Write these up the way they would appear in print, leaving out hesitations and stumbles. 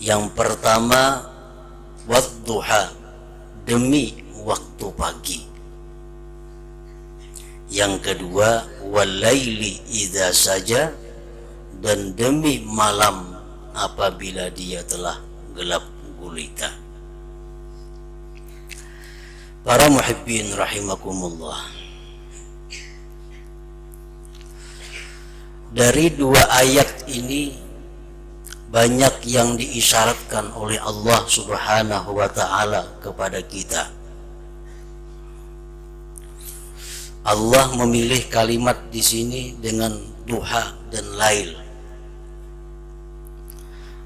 Yang pertama, wadduha, demi waktu pagi. Yang kedua, walaili idza saja, dan demi malam apabila dia telah gelap gulita. Para muhibbin rahimakumullah, dari dua ayat ini banyak yang diisyaratkan oleh Allah Subhanahu wa ta'ala kepada kita. Allah memilih kalimat di sini dengan duha dan lail.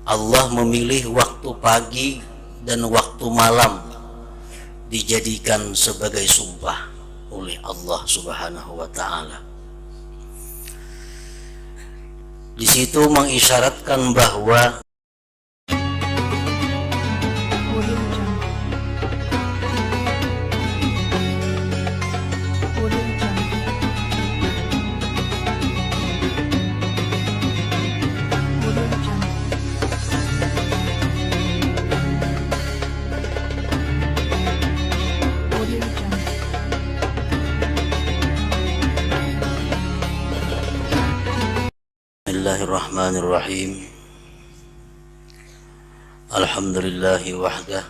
Allah memilih waktu pagi dan waktu malam dijadikan sebagai sumpah oleh Allah Subhanahu wa ta'ala. Di situ mengisyaratkan bahwa Bismillahirrahmanirrahim. Alhamdulillahi wahdah.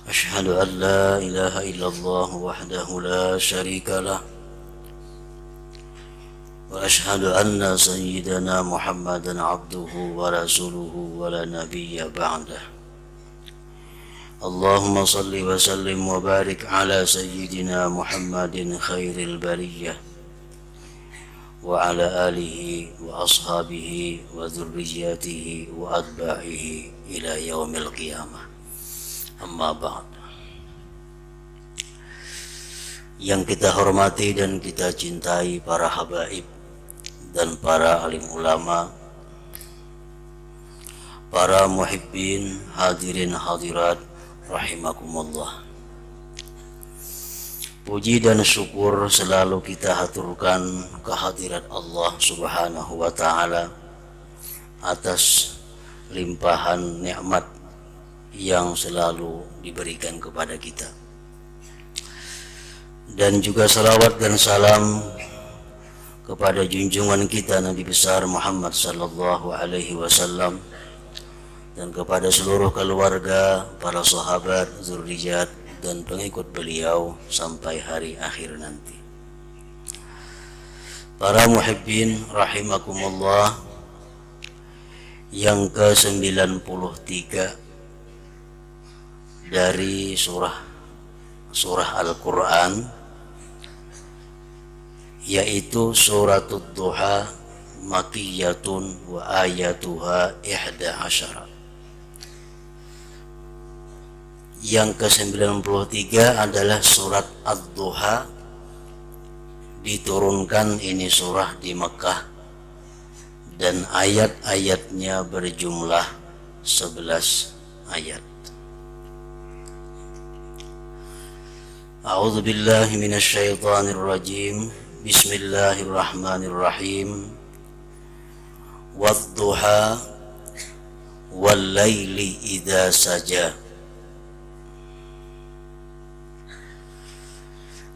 Asyhadu an la ilaha illallah wahdahu la syarika lah. Wa asyhadu anna sayyidana Muhammadan abduhu wa rasuluhu wa la nabiyya ba'dah. Allahumma salli wa sallim wa barik ala sayyidina Muhammadin khairil bariyah wa ala alihi wa ashabihi wa dzurriyyatihi wa atba'ihi ila yaumil qiyamah. Amma ba'd. Yang kita hormati dan kita cintai para habaib dan para alim ulama, para muhibbin hadirin hadirat rahimakumullah. Puji dan syukur selalu kita haturkan kehadirat Allah Subhanahu wa ta'ala atas limpahan nikmat yang selalu diberikan kepada kita. Dan juga salawat dan salam kepada junjungan kita Nabi besar Muhammad sallallahu alaihi wasallam, dan kepada seluruh keluarga, para sahabat, zurriyat dan pengikut beliau sampai hari akhir nanti. Para muhibbin rahimakumullah, yang ke-93 dari surah Al-Quran, yaitu suratul duha, makiyatun wa ayatuha 11. Yang ke-93 adalah surat Ad-Duha, diturunkan ini surah di Mekah, dan ayat-ayatnya berjumlah 11 ayat. A'udzu billahi minasyaitonir rajim. Bismillahirrahmanirrahim. Wad-duha wal-laili idza saja.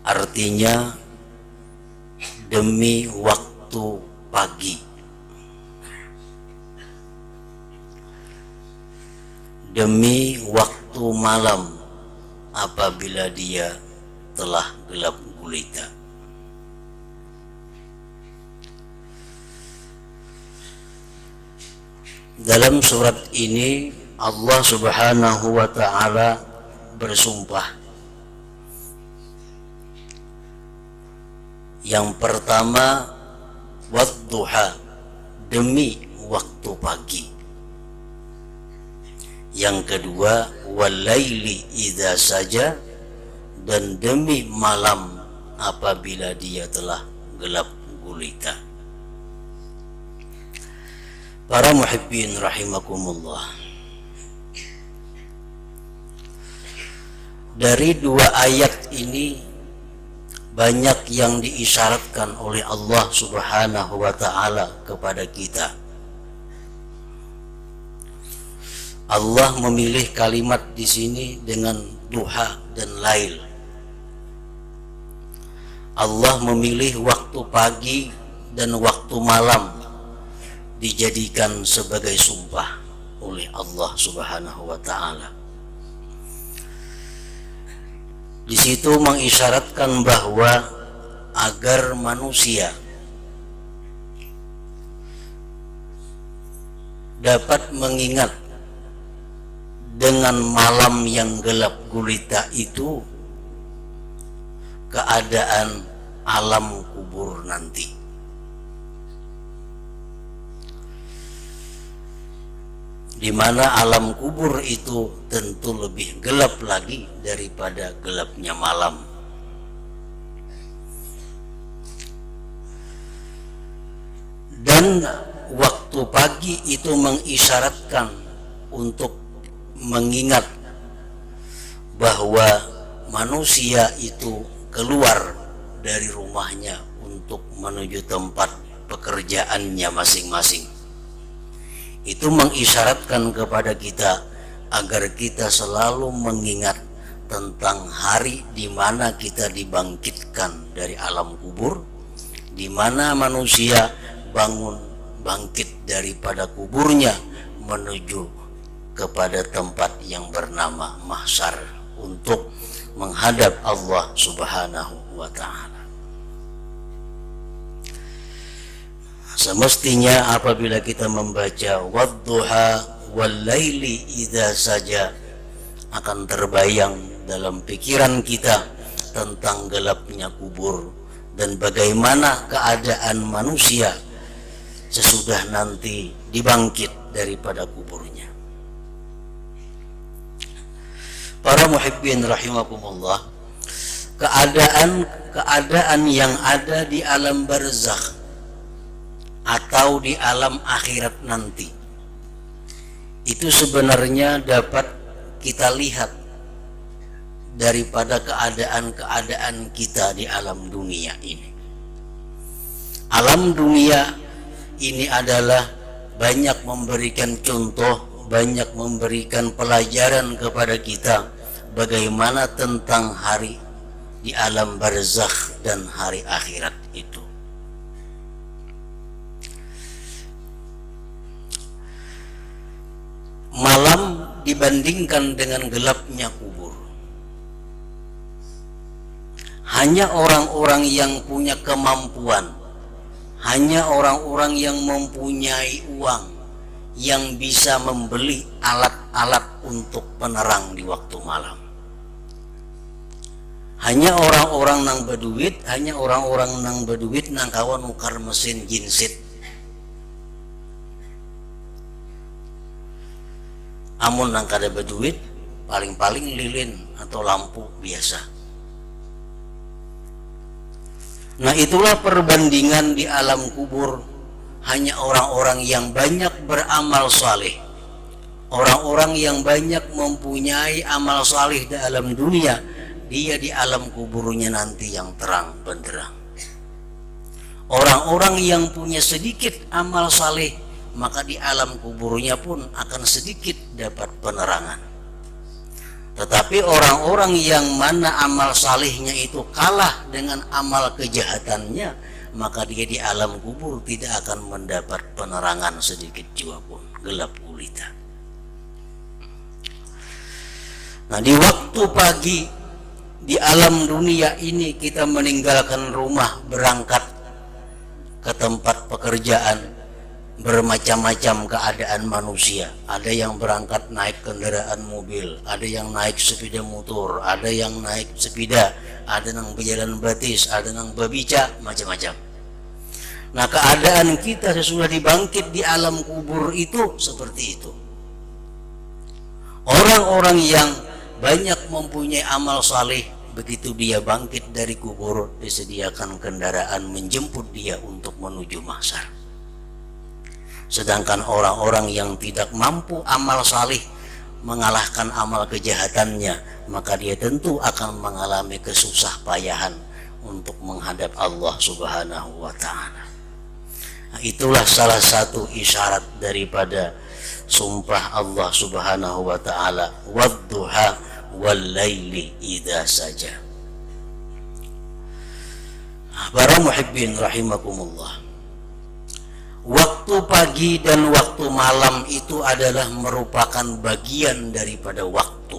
Artinya, demi waktu pagi, demi waktu malam apabila dia telah gelap gulita. Dalam surat ini Allah Subhanahu wa ta'ala bersumpah. Yang pertama, wadduha, demi waktu pagi. Yang kedua, walaili idza saja, dan demi malam apabila dia telah gelap gulita. Para muhibbin rahimakumullah, dari dua ayat ini banyak yang diisyaratkan oleh Allah Subhanahu wa ta'ala kepada kita. Allah memilih kalimat di sini dengan duha dan lail. Allah memilih waktu pagi dan waktu malam dijadikan sebagai sumpah oleh Allah Subhanahu wa taala. Di situ mengisyaratkan bahwa agar manusia dapat mengingat dengan malam yang gelap gulita itu keadaan alam kubur nanti. Di mana alam kubur itu tentu lebih gelap lagi daripada gelapnya malam. Dan waktu pagi itu mengisyaratkan untuk mengingat bahwa manusia itu keluar dari rumahnya untuk menuju tempat pekerjaannya masing-masing. Itu mengisyaratkan kepada kita agar kita selalu mengingat tentang hari di mana kita dibangkitkan dari alam kubur, di mana manusia bangkit daripada kuburnya menuju kepada tempat yang bernama mahsyar untuk menghadap Allah Subhanahu wa ta'ala. Semestinya apabila kita membaca wadduha wal laili idza saja, akan terbayang dalam pikiran kita tentang gelapnya kubur dan bagaimana keadaan manusia sesudah nanti dibangkit daripada kuburnya. Para muhibbin rahimakumullah, keadaan yang ada di alam barzakh atau di alam akhirat nanti itu sebenarnya dapat kita lihat daripada keadaan kita di alam dunia ini. Alam dunia ini adalah banyak memberikan contoh, banyak memberikan pelajaran kepada kita bagaimana tentang hari di alam barzakh dan hari akhirat itu. Malam dibandingkan dengan gelapnya kubur. Hanya orang-orang yang punya kemampuan, hanya orang-orang yang mempunyai uang yang bisa membeli alat-alat untuk penerang di waktu malam. Hanya orang-orang nang berduit, nang kawan nukar mesin jinsit. Amun nang kada berduit, paling-paling lilin atau lampu biasa. Nah, itulah perbandingan di alam kubur. Hanya orang-orang yang banyak beramal saleh, orang-orang yang banyak mempunyai amal saleh di alam dunia, dia di alam kuburnya nanti yang terang benderang. Orang-orang yang punya sedikit amal saleh, maka di alam kuburnya pun akan sedikit dapat penerangan. Tetapi orang-orang yang mana amal salihnya itu kalah dengan amal kejahatannya, maka dia di alam kubur tidak akan mendapat penerangan sedikit jua pun, gelap gulita. Nah, di waktu pagi di alam dunia ini kita meninggalkan rumah, berangkat ke tempat pekerjaan. Bermacam-macam keadaan manusia. Ada yang berangkat naik kendaraan mobil, ada yang naik sepeda motor, ada yang naik sepeda, ada yang berjalan batis, ada yang berbicara, macam-macam. Nah, keadaan kita sesudah dibangkit di alam kubur itu seperti itu. Orang-orang yang banyak mempunyai amal saleh, begitu dia bangkit dari kubur, disediakan kendaraan menjemput dia untuk menuju mahsyar. Sedangkan orang-orang yang tidak mampu amal salih mengalahkan amal kejahatannya, maka dia tentu akan mengalami kesusah payahan untuk menghadap Allah Subhanahu wa ta'ala. Nah, itulah salah satu isyarat daripada sumpah Allah Subhanahu wa ta'ala, wadduha wal laili idza saja. Para muhibbin rahimakumullah, waktu pagi dan waktu malam itu adalah merupakan bagian daripada waktu.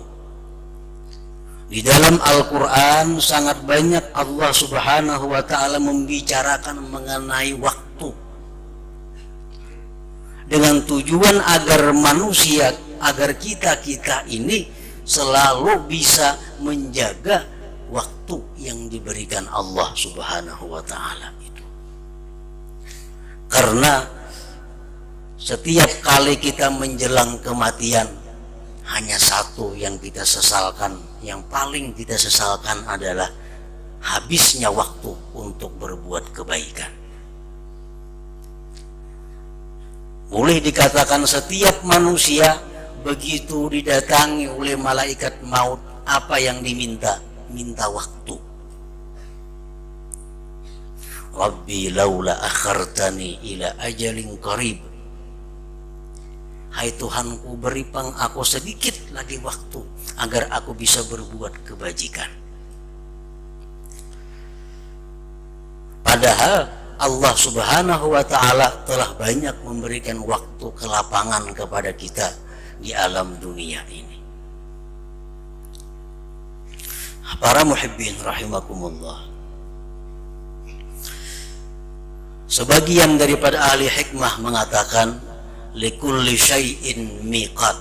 Di dalam Al-Quran sangat banyak Allah Subhanahu wa ta'ala membicarakan mengenai waktu, dengan tujuan agar manusia, agar kita ini selalu bisa menjaga waktu yang diberikan Allah Subhanahu wa ta'ala itu. Karena setiap kali kita menjelang kematian, hanya satu yang kita sesalkan, yang paling kita sesalkan adalah habisnya waktu untuk berbuat kebaikan. Boleh dikatakan setiap manusia begitu didatangi oleh malaikat maut, apa yang diminta? Minta waktu. Rabbi laula akhartani ila ajalin qarib. Hai Tuhanku, beri aku sedikit lagi waktu agar aku bisa berbuat kebajikan. Padahal Allah Subhanahu wa ta'ala telah banyak memberikan waktu kelapangan kepada kita di alam dunia ini. Para muhibbin rahimakumullah, sebagian daripada ahli hikmah mengatakan likulli syai'in miqat,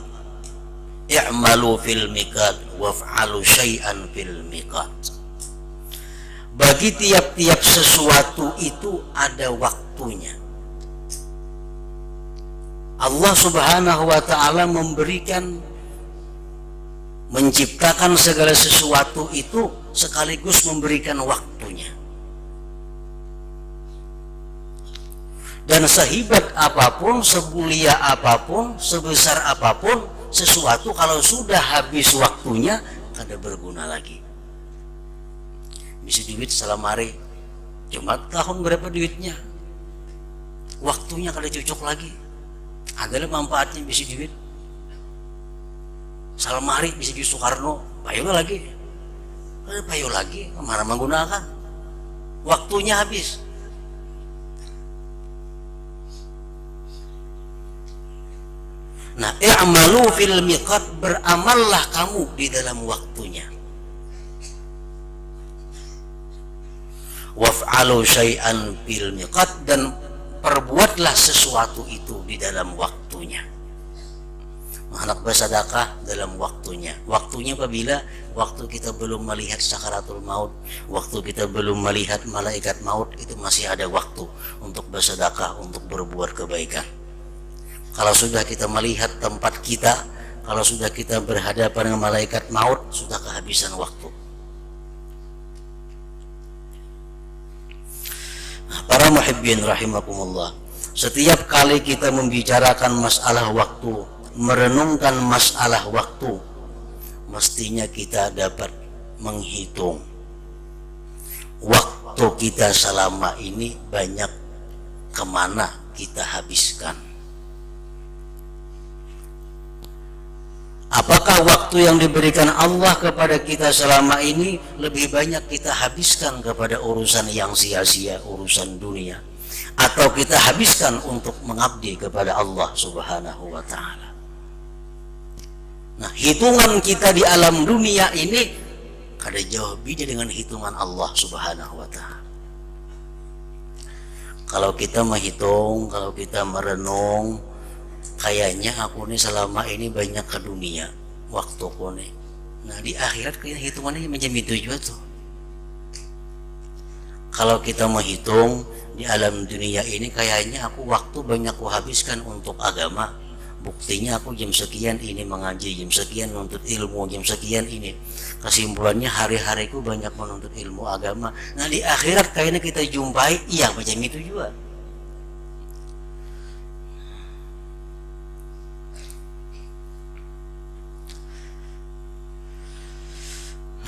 i'malu fil miqat waf'alu syai'an fil miqat. Bagi tiap-tiap sesuatu itu ada waktunya. Allah Subhanahu wa ta'ala menciptakan segala sesuatu itu sekaligus memberikan waktunya. Dan sehebat apapun, semulia apapun, sebesar apapun, sesuatu kalau sudah habis waktunya kada berguna lagi. Bisa duit selamari, cuma tahun berapa duitnya, waktunya kada cocok lagi. Adalah manfaatnya bisa duit salamari, bisa duit Soekarno, payo lagi, mana menggunakan, waktunya habis. Nah, i'malu fil miqat, beramallah kamu di dalam waktunya. Waf'alu syai'an fil miqat, dan perbuatlah sesuatu itu di dalam waktunya. Anak bersedekah dalam waktunya. Waktunya apabila waktu kita belum melihat sakaratul maut, waktu kita belum melihat malaikat maut, itu masih ada waktu untuk bersedekah, untuk berbuat kebaikan. Kalau sudah kita melihat tempat kita, kalau sudah kita berhadapan dengan malaikat maut, sudah kehabisan waktu. Nah, para muhibbin rahimakumullah, setiap kali kita membicarakan masalah waktu, merenungkan masalah waktu, mestinya kita dapat menghitung waktu kita selama ini banyak kemana kita habiskan. Apakah waktu yang diberikan Allah kepada kita selama ini lebih banyak kita habiskan kepada urusan yang sia-sia, urusan dunia, atau kita habiskan untuk mengabdi kepada Allah Subhanahu wa ta'ala? Nah, hitungan kita di alam dunia ini kada jauh beda dengan hitungan Allah Subhanahu wa ta'ala. Kalau kita menghitung, kalau kita merenung, kayaknya aku nih selama ini banyak ke dunia waktuku nih. Nah, di akhirat kayaknya hitungannya macam itu juga tuh. Kalau kita menghitung di alam dunia ini, kayaknya aku waktu banyak aku habiskan untuk agama. Buktinya aku jam sekian ini mengaji, jam sekian menuntut ilmu, jam sekian ini. Kesimpulannya hari-hariku banyak menuntut ilmu agama. Nah, di akhirat kayaknya kita jumpai, iya macam itu juga.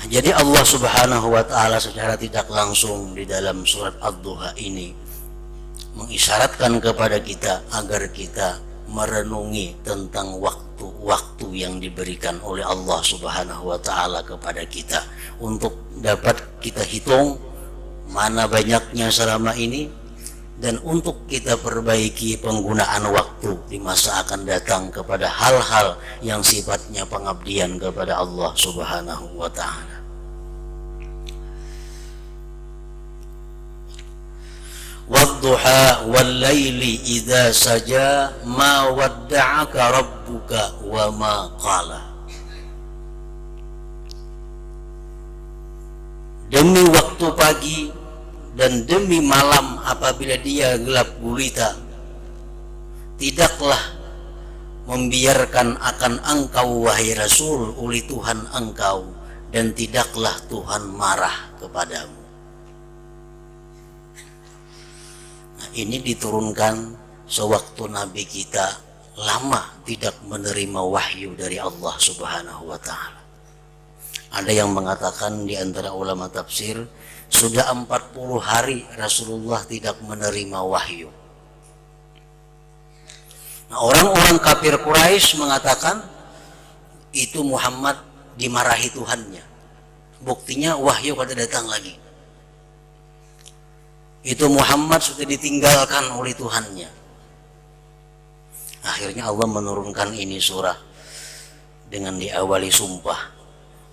Jadi Allah Subhanahu wa ta'ala secara tidak langsung di dalam surat Ad-Duha ini mengisyaratkan kepada kita agar kita merenungi tentang waktu-waktu yang diberikan oleh Allah Subhanahu wa Ta'ala kepada kita, untuk dapat kita hitung mana banyaknya selama ini, dan untuk kita perbaiki penggunaan waktu di masa akan datang kepada hal-hal yang sifatnya pengabdian kepada Allah Subhanahu wa Ta'ala. Wadduha wal laili idza saja ma wadda'aka rabbuka wa ma qala. Demi waktu pagi dan demi malam apabila dia gelap gulita, tidaklah membiarkan akan engkau wahai Rasul oleh Tuhan engkau, dan tidaklah Tuhan marah kepadamu. Nah, ini diturunkan sewaktu Nabi kita lama tidak menerima wahyu dari Allah Subhanahu wa Ta'ala. Ada yang mengatakan di antara ulama tafsir, sudah 40 hari Rasulullah tidak menerima wahyu. Nah, orang-orang kafir Quraisy mengatakan itu Muhammad dimarahi Tuhannya. Buktinya wahyu pada datang lagi. Itu Muhammad sudah ditinggalkan oleh Tuhannya. Akhirnya Allah menurunkan ini surah dengan diawali sumpah.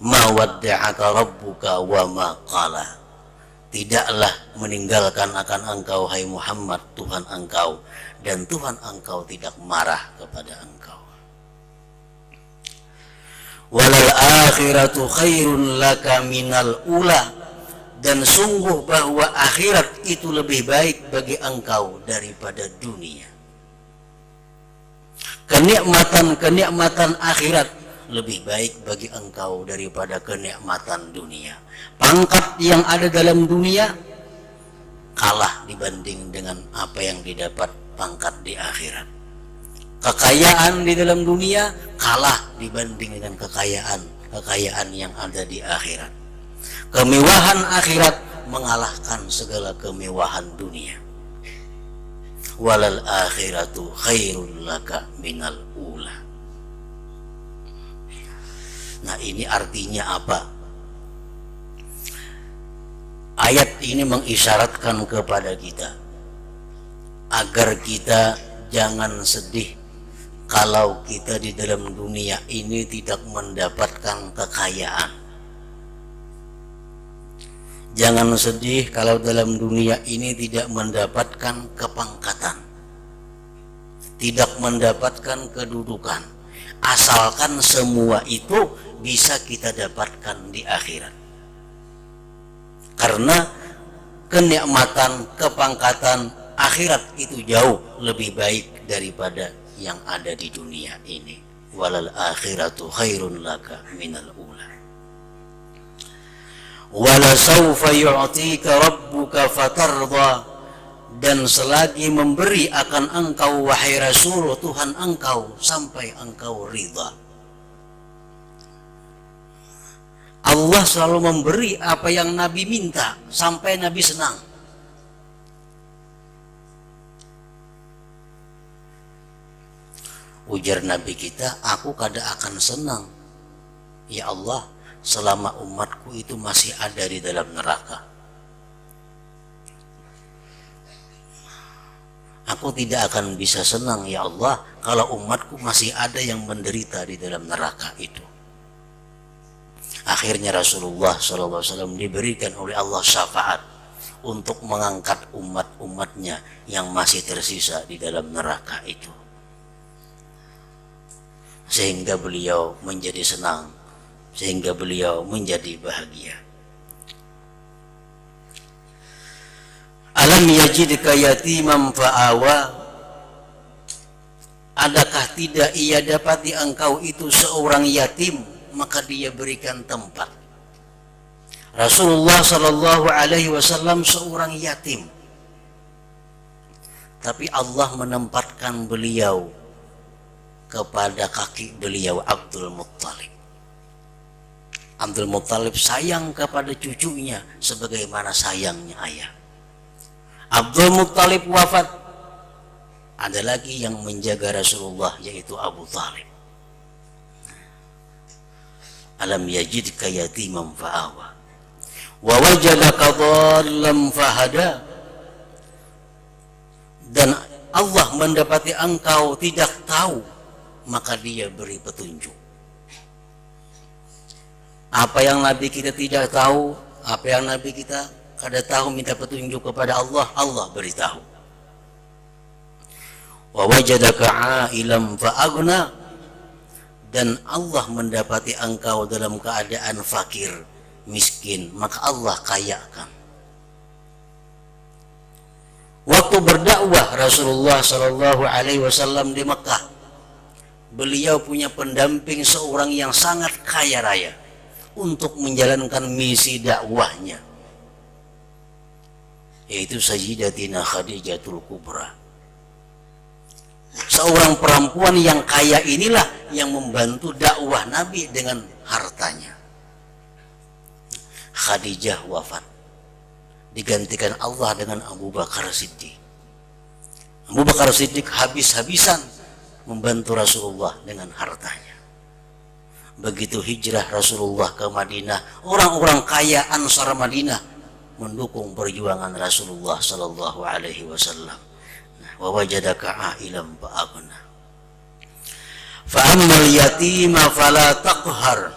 Ma wadda'aka rabbuka wa ma qala. Tidaklah meninggalkan akan engkau hai Muhammad Tuhan engkau, dan Tuhan engkau tidak marah kepada engkau. Walal akhiratu khairun laka minal ula. Dan sungguh bahwa akhirat itu lebih baik bagi engkau daripada dunia. Kenikmatan akhirat lebih baik bagi engkau daripada kenikmatan dunia. Pangkat yang ada dalam dunia kalah dibanding dengan apa yang didapat pangkat di akhirat. Kekayaan di dalam dunia kalah dibanding dengan kekayaan yang ada di akhirat. Kemewahan akhirat mengalahkan segala kemewahan dunia. Walal akhiratu khairul laka minal ula. Nah, ini artinya apa? Ayat ini mengisyaratkan kepada kita agar kita jangan sedih kalau kita di dalam dunia ini tidak mendapatkan kekayaan. Jangan sedih kalau dalam dunia ini tidak mendapatkan kepangkatan, tidak mendapatkan kedudukan, asalkan semua itu bisa kita dapatkan di akhirat. Karena kenikmatan, kepangkatan akhirat itu jauh lebih baik daripada yang ada di dunia ini. Walal akhiratu khairun laka minal ula. Wala sawfa yu'tika rabbuka fatarda. Dan selagi memberi akan engkau wahai Rasul Tuhan engkau sampai engkau ridha. Allah selalu memberi apa yang Nabi minta sampai Nabi senang. Ujar Nabi kita, aku kada akan senang ya Allah selama umatku itu masih ada di dalam neraka. Aku tidak akan bisa senang ya Allah kalau umatku masih ada yang menderita di dalam neraka itu. Akhirnya Rasulullah SAW diberikan oleh Allah syafaat untuk mengangkat umat-umatnya yang masih tersisa di dalam neraka itu, sehingga beliau menjadi senang, sehingga beliau menjadi bahagia. Alam yajidka yatiman fa'awa. Adakah tidak ia dapati engkau itu seorang yatim, maka dia berikan tempat. Rasulullah Sallallahu Alaihi Wasallam seorang yatim, tapi Allah menempatkan beliau kepada kaki beliau Abdul Muttalib. Abdul Muttalib sayang kepada cucunya sebagaimana sayangnya ayah. Abdul Muttalib wafat, ada lagi yang menjaga Rasulullah, yaitu Abu Talib. Alam yajidka yatiman fa'awa wa wajadaka dhallan fahada. Dan Allah mendapati engkau tidak tahu, maka dia beri petunjuk. Apa yang Nabi kita tidak tahu, apa yang Nabi kita kada tahu, minta petunjuk kepada Allah, Allah beritahu. Wa wajadaka a'ilam fa'aghna. Dan Allah mendapati engkau dalam keadaan fakir, miskin, maka Allah kayakan. Waktu berdakwah Rasulullah Shallallahu Alaihi Wasallam di Mekah, beliau punya pendamping seorang yang sangat kaya raya untuk menjalankan misi dakwahnya, yaitu Sayyidatina Khadijatul Kubra. Seorang perempuan yang kaya inilah yang membantu dakwah Nabi dengan hartanya. Khadijah wafat, digantikan Allah dengan Abu Bakar Siddiq. Abu Bakar Siddiq habis-habisan membantu Rasulullah dengan hartanya. Begitu hijrah Rasulullah ke Madinah, orang-orang kaya Ansar Madinah mendukung perjuangan Rasulullah Sallallahu Alaihi Wasallam. Wa wajadaka a'ilam fa'aghna. Fa'ammal yatima fala taqhar.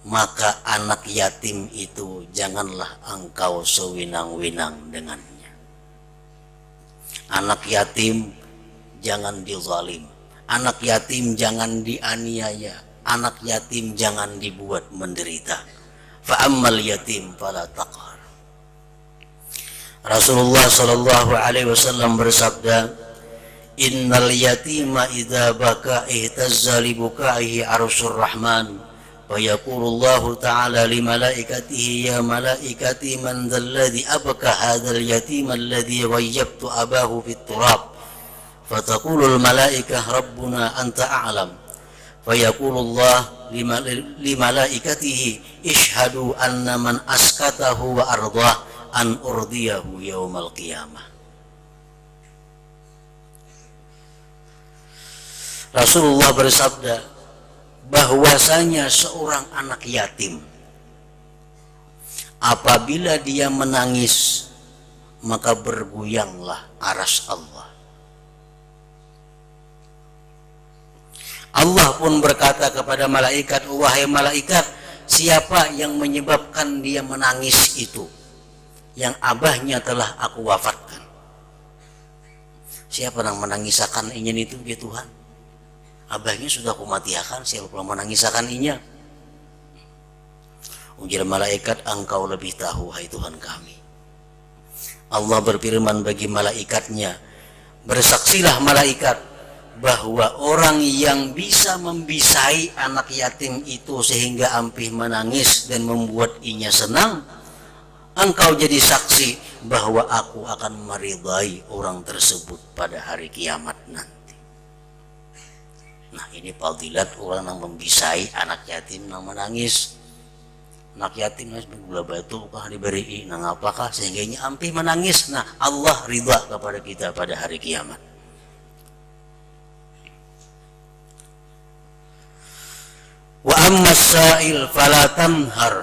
Maka anak yatim itu janganlah engkau sewinang-winang dengannya. Anak yatim jangan dizalim. Anak yatim jangan dianiaya. Anak yatim jangan dibuat menderita. Fa'ammal yatim fala taqhar. Rasulullah Shallallahu Alaihi Wasallam bersabda, Innal yatima idza baka ihtazza li bukaihi arsyur rahman wa yaqulullahu ta'ala li malaikatihi ya malaikati man dzalladzi abka hadzal yatima alladzi ghayyabtu abahu fit turab fataqulul malaikah rabbuna anta a'lam fa yaqulullah li malaikatihi ishhadu anna man askatahu wa ardah an urdiyahu yaumal qiyamah. Rasulullah bersabda bahwasanya seorang anak yatim apabila dia menangis maka bergoyanglah arsy Allah. Allah pun berkata kepada malaikat, wahai malaikat, siapa yang menyebabkan dia menangis itu? Yang abahnya telah aku wafatkan. Siapa yang menangisakan ingin itu ya Tuhan? Abahnya sudah aku matiakan, siapa yang menangisakan inya? Ujar malaikat, engkau lebih tahu hai Tuhan kami. Allah berfirman bagi malaikatnya, bersaksilah malaikat bahwa orang yang bisa membisai anak yatim itu sehingga ampih menangis dan membuat inya senang, engkau jadi saksi bahwa aku akan meridai orang tersebut pada hari kiamat nanti. Nah, ini fadilat orang yang membisai anak yatim yang menangis. Anak yatim gula batu kah diberi nang apakah sehingga ini ampih menangis. Nah, Allah ridha kepada kita pada hari kiamat. Wa amma sa'il fala tanhar.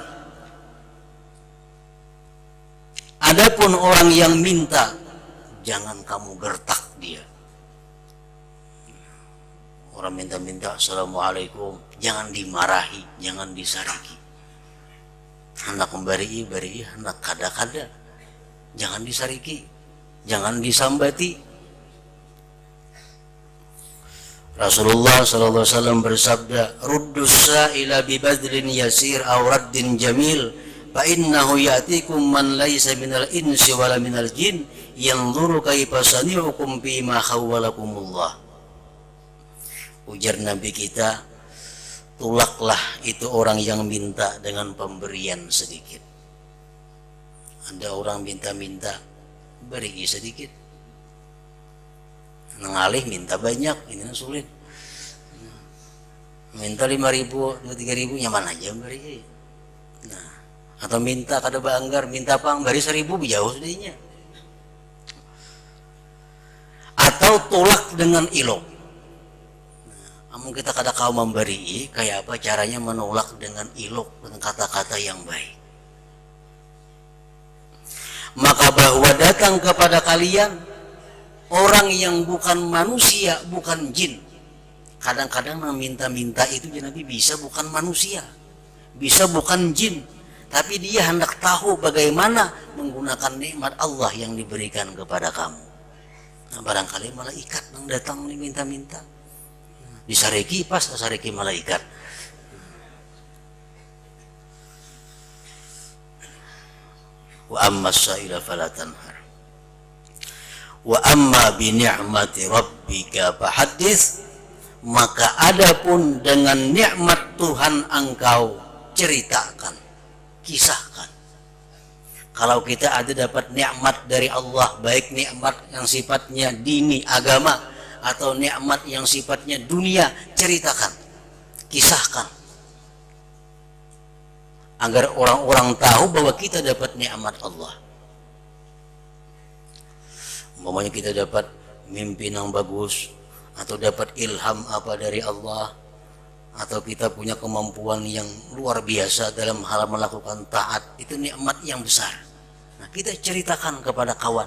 Adapun orang yang minta, jangan kamu gertak dia. Orang minta-minta assalamualaikum, jangan dimarahi, jangan disariki. Anak memberi, anak kada-kada, jangan disariki, jangan disambati. Rasulullah sallallahu alaihi wasallam bersabda, "Ruddus sa'ila bi badlin yasir aw raddin jamil, fa innahu ya'tikum man laysa minal insi wala minal jin, yanzuru kaifa sani'ukum bima khawwalakumullah." Ujar Nabi kita, tolaklah itu orang yang minta dengan pemberian sedikit. Ada orang minta-minta, beri sedikit. Ngalih minta banyak, ini sulit. Minta 5.000, 3.000, nyaman aja beri. Nah, atau minta kada banggar, minta pang beri 1.000 jauh sudahnya. atau tolak dengan ilok. Namun kita kada kau memberi, kayak apa caranya menolak dengan ilok, dengan kata-kata yang baik. Maka bahwa datang kepada kalian orang yang bukan manusia, bukan jin. Kadang-kadang meminta-minta itu Nabi bisa bukan manusia, bisa bukan jin, tapi dia hendak tahu bagaimana menggunakan nikmat Allah yang diberikan kepada kamu. Nah, barangkali malaikat yang datang minta-minta, disareki pas sareki malaikat. Wa amma sa'ila fala tanhar wa amma bi ni'mati rabbika fahaddits, maka adapun dengan nikmat Tuhan engkau ceritakan, kisahkan. Kalau kita ada dapat nikmat dari Allah, baik nikmat yang sifatnya dini, agama, atau nikmat yang sifatnya dunia, ceritakan, kisahkan, agar orang-orang tahu bahwa kita dapat nikmat Allah. Umpamanya kita dapat mimpi yang bagus, atau dapat ilham apa dari Allah, atau kita punya kemampuan yang luar biasa dalam hal melakukan taat, itu nikmat yang besar. Nah, kita ceritakan kepada kawan,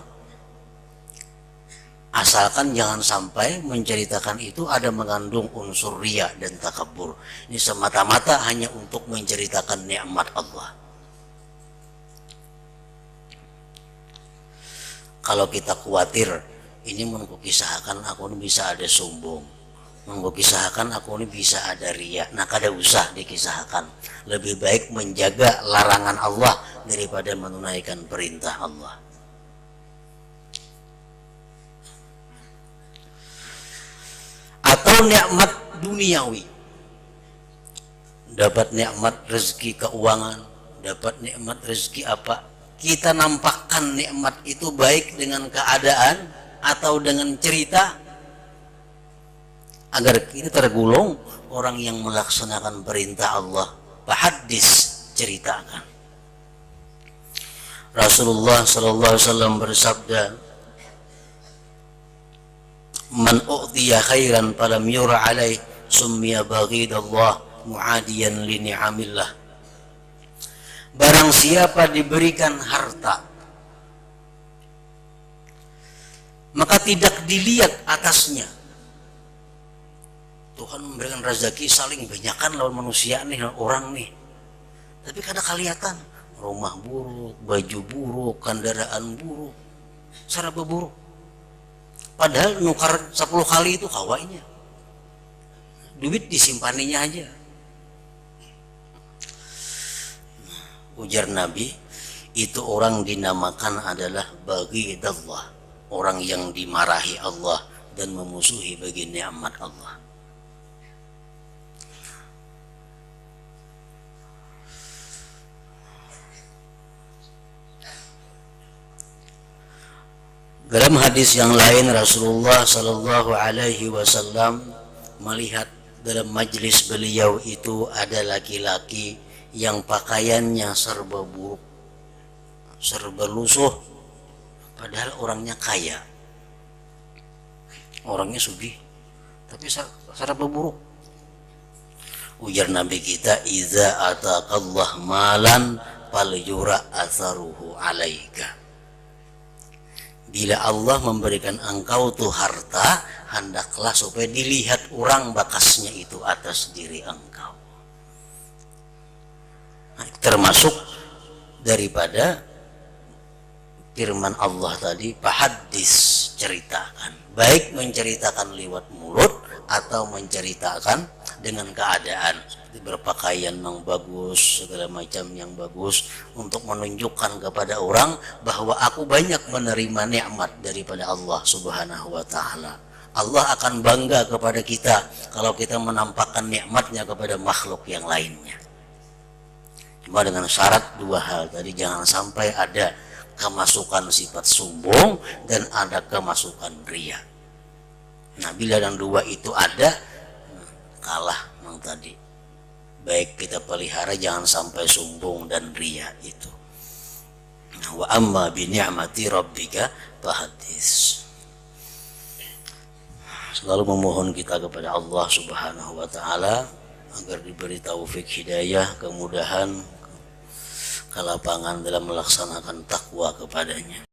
asalkan jangan sampai menceritakan itu ada mengandung unsur riya dan takabur. Ini semata-mata hanya untuk menceritakan nikmat Allah. Kalau kita khawatir ini mengkisahkan aku ini bisa ada sombong, mengkisahkan aku ini bisa ada riya, nah kada usah dikisahkan. Lebih baik menjaga larangan Allah daripada menunaikan perintah Allah. Atau nikmat duniawi, dapat nikmat rezeki keuangan, dapat nikmat rezeki apa, kita nampakkan nikmat itu baik dengan keadaan atau dengan cerita, agar kita tergolong orang yang melaksanakan perintah Allah. Fahaddits, ceritakan. Rasulullah sallallahu alaihi wasallam bersabda, man u'tiya khairan falam yura alaih summiya baghidallah muadiyan li ni'amillah. Barang siapa diberikan harta, maka tidak dilihat atasnya. Tuhan memberikan rezeki saling banyakan lawan manusia nih, orang nih, tapi kadang kelihatan rumah buruk, baju buruk, kendaraan buruk, serba buruk. Padahal nukar 10 kali itu kawainya, duit disimpaninya aja. Ujar Nabi, itu orang dinamakan adalah baghidallah, orang yang dimarahi Allah dan memusuhi bagi nikmat Allah. Dalam hadis yang lain, Rasulullah sallallahu alaihi wasallam melihat dalam majlis beliau itu ada laki-laki yang pakaiannya serba buruk, serba lusuh, padahal orangnya kaya, orangnya sugih, tapi serba buruk. Ujar Nabi kita, iza ataqallah malan fal yura atharuhu alaika. Bila Allah memberikan engkau tuh harta, hendaklah supaya dilihat orang bakasnya itu atas diri engkau. Termasuk daripada firman Allah tadi, fahaddits, ceritakan. Baik menceritakan lewat mulut atau menceritakan dengan keadaan, seperti berpakaian yang bagus, segala macam yang bagus, untuk menunjukkan kepada orang bahwa aku banyak menerima nikmat daripada Allah Subhanahu wa taala. Allah akan bangga kepada kita kalau kita menampakkan nikmatnya kepada makhluk yang lainnya. Cuma dengan syarat dua hal tadi, jangan sampai ada kemasukan sifat sombong dan ada kemasukan riya. Nah, bila yang dua itu ada, kalah yang tadi. Baik kita pelihara, jangan sampai sombong dan riya itu. Wa amma bi ni'mati rabbika fahaddits. selalu memohon kita kepada Allah Subhanahu wa taala agar diberi taufik hidayah, kemudahan, kelapangan dalam melaksanakan takwa kepadanya.